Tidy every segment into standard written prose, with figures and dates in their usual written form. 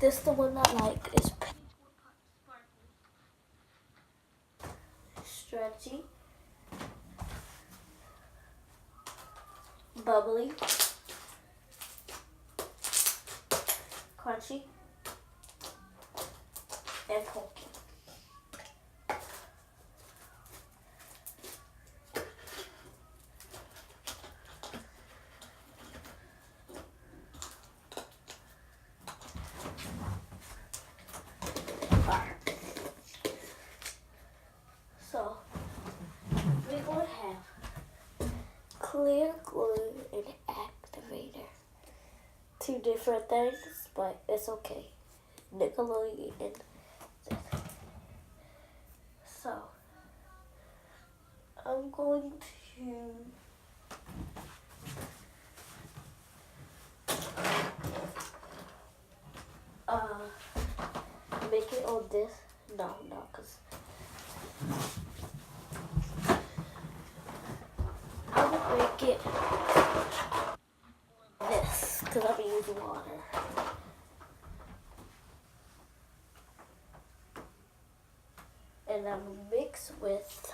This the one I like. It's stretchy, bubbly, crunchy, and pulpy. So we're going to have clear glue and activator. Two different things, but it's okay. Nickelodeon and this. So I'm going to make it on this. No, because I will make it this, because I'll be using water. And I will mix with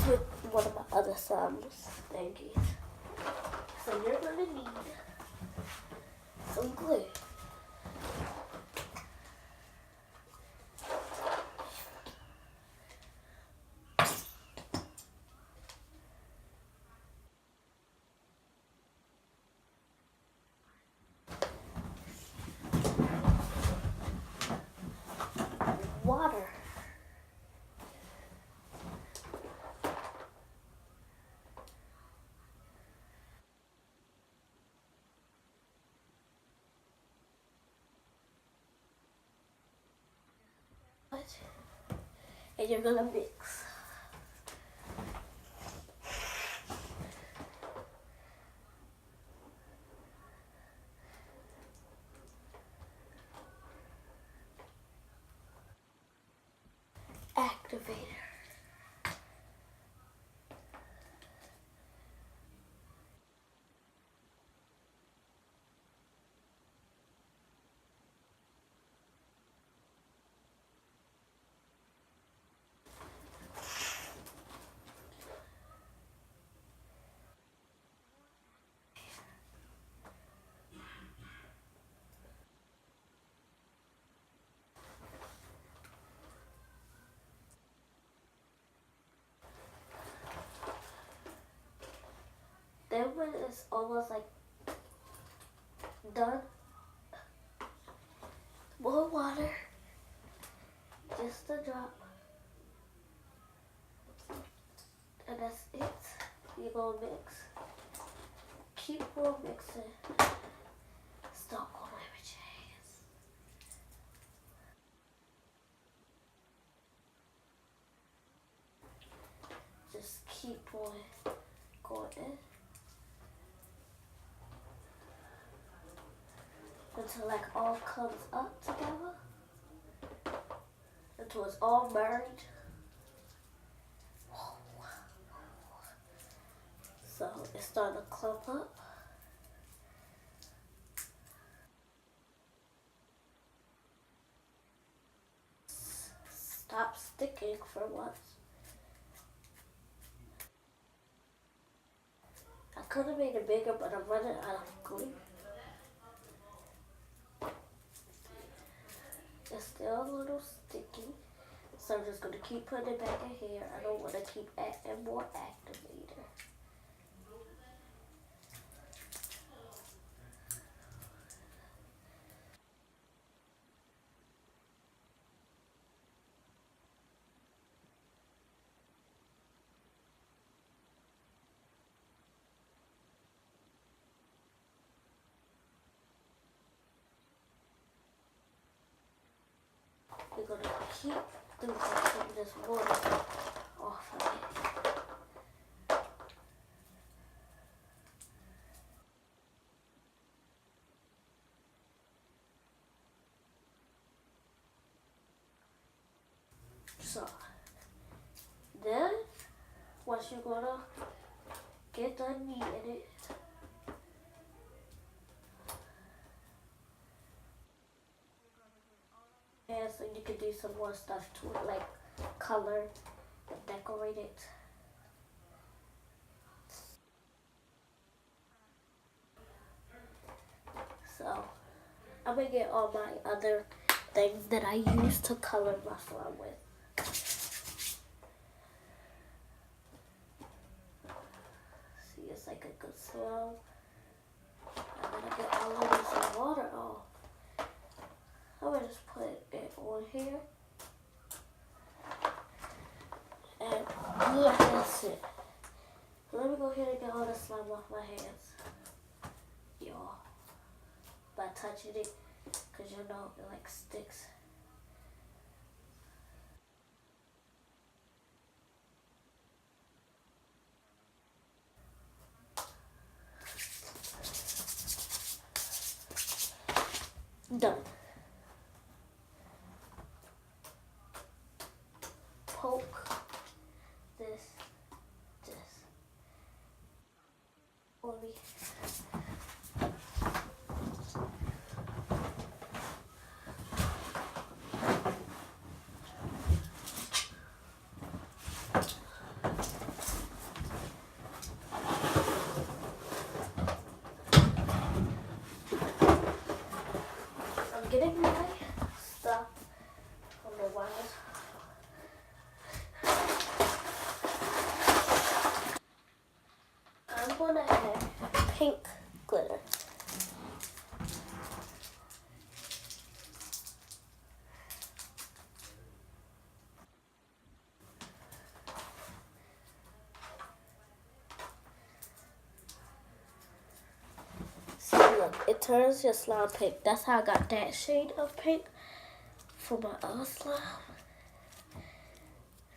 with one of my other sums thingies. So you're gonna need some glue. Water. And you're gonna mix. Activator. Then when it's almost like done, more water, just a drop, and that's it. You're gonna mix. Keep on mixing. Stop going with your hands. Just keep on going in until like all comes up together. Until it's all merged. So it's starting to clump up. Stop sticking for once. I could have made it bigger, but I'm running out of glue. It's still a little sticky. So I'm just going to keep putting it back in here. I don't want to keep adding more activator. We're going to keep doing this water off of it. then once you're gonna get done kneading it, and so you can do some more stuff to it, like color and decorate it. So I'm gonna get all my other things that I use to color my slime with. See, it's like a good slime. I'm gonna get all of this water off. I'm gonna just put it on here. And that's it. Let me go ahead and get all the slime off my hands. Y'all. By touching it, because you know it like sticks. Done. Poke this. Only. I'm getting my stuff on the wires. I'm gonna add pink glitter. See, look, it turns your slime pink. That's how I got that shade of pink for my other slime.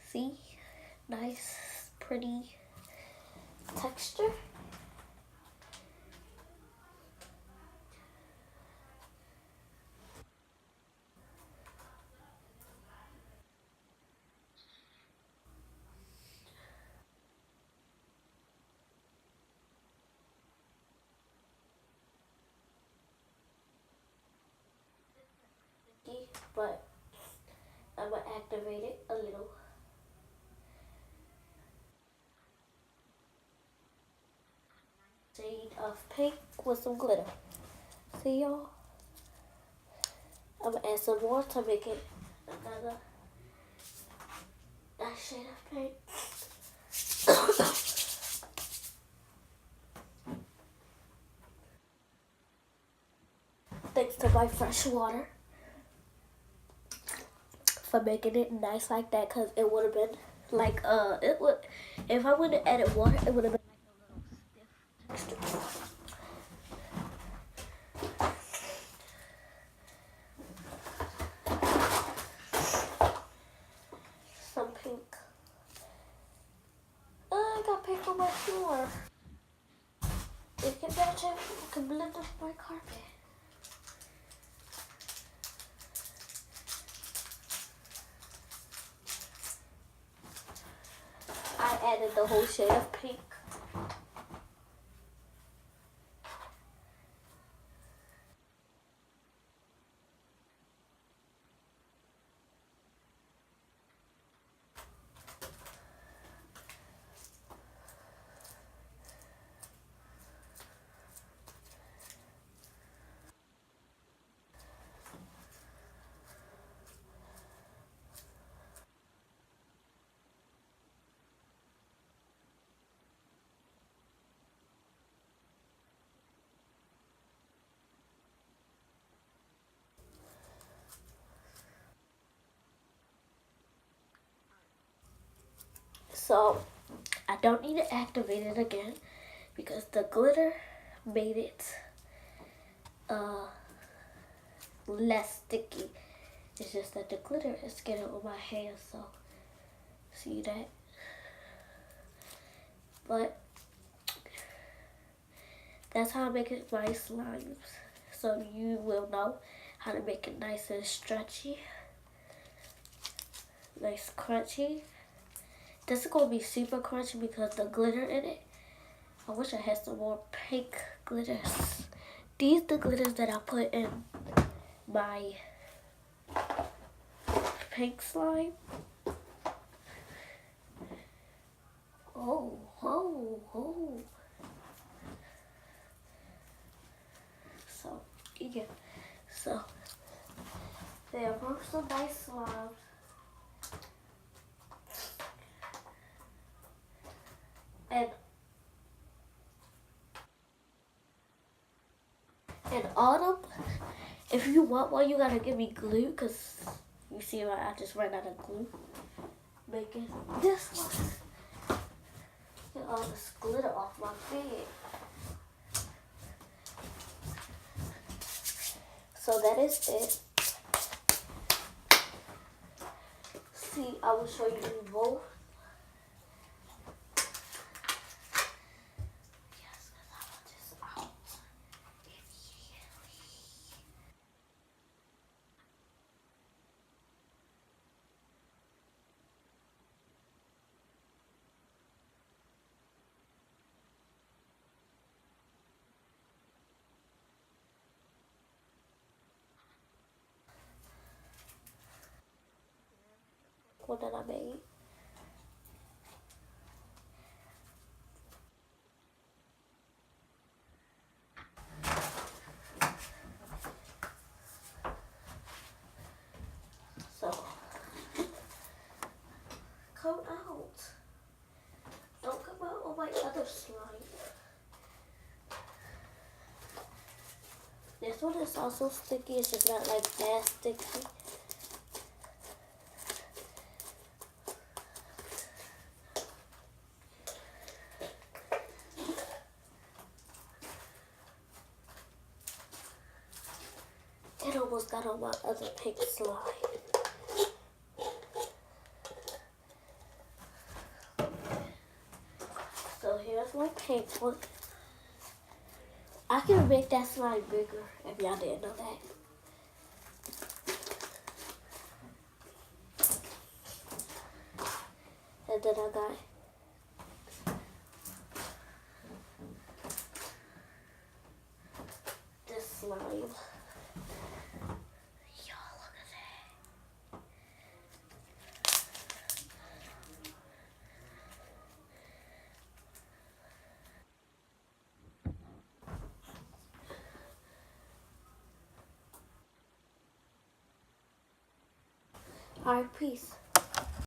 See? Nice, pretty texture. But I'm gonna activate it a little. Shade of pink with some glitter. See, y'all? I'm gonna add some more to make it another nice shade of pink. Thanks to my fresh water for making it nice like that, because it would have been like it would, if I would have added water, it would have been like a little stiff texture. Some pink. I got pink on my floor. You can match it, you can blend up my carpet. I added the whole shade of pink. So I don't need to activate it again because the glitter made it less sticky. It's just that the glitter is getting on my hands, so see that? But that's how I make it my slimes. So you will know how to make it nice and stretchy, nice crunchy, This is gonna be super crunchy because the glitter in it. I wish I had some more pink glitters. These the glitters that I put in my pink slime. Oh, oh, oh. So, yeah. So, they are both some nice slimes. And in autumn, if you want one, you gotta give me glue, because you see I just ran out of glue. Making this one. Get all this glitter off my bed. So that is it. See, I will show you both. Yes, because I want this out immediately. One that I made. So, come out. Don't come out on my other slime. This one is also sticky. It's just not like that sticky. It almost got on my other pink slime. So here's my pink one. I can make that slime bigger if y'all didn't know that. And then I got this slime. Y'all look at that. Alright, peace.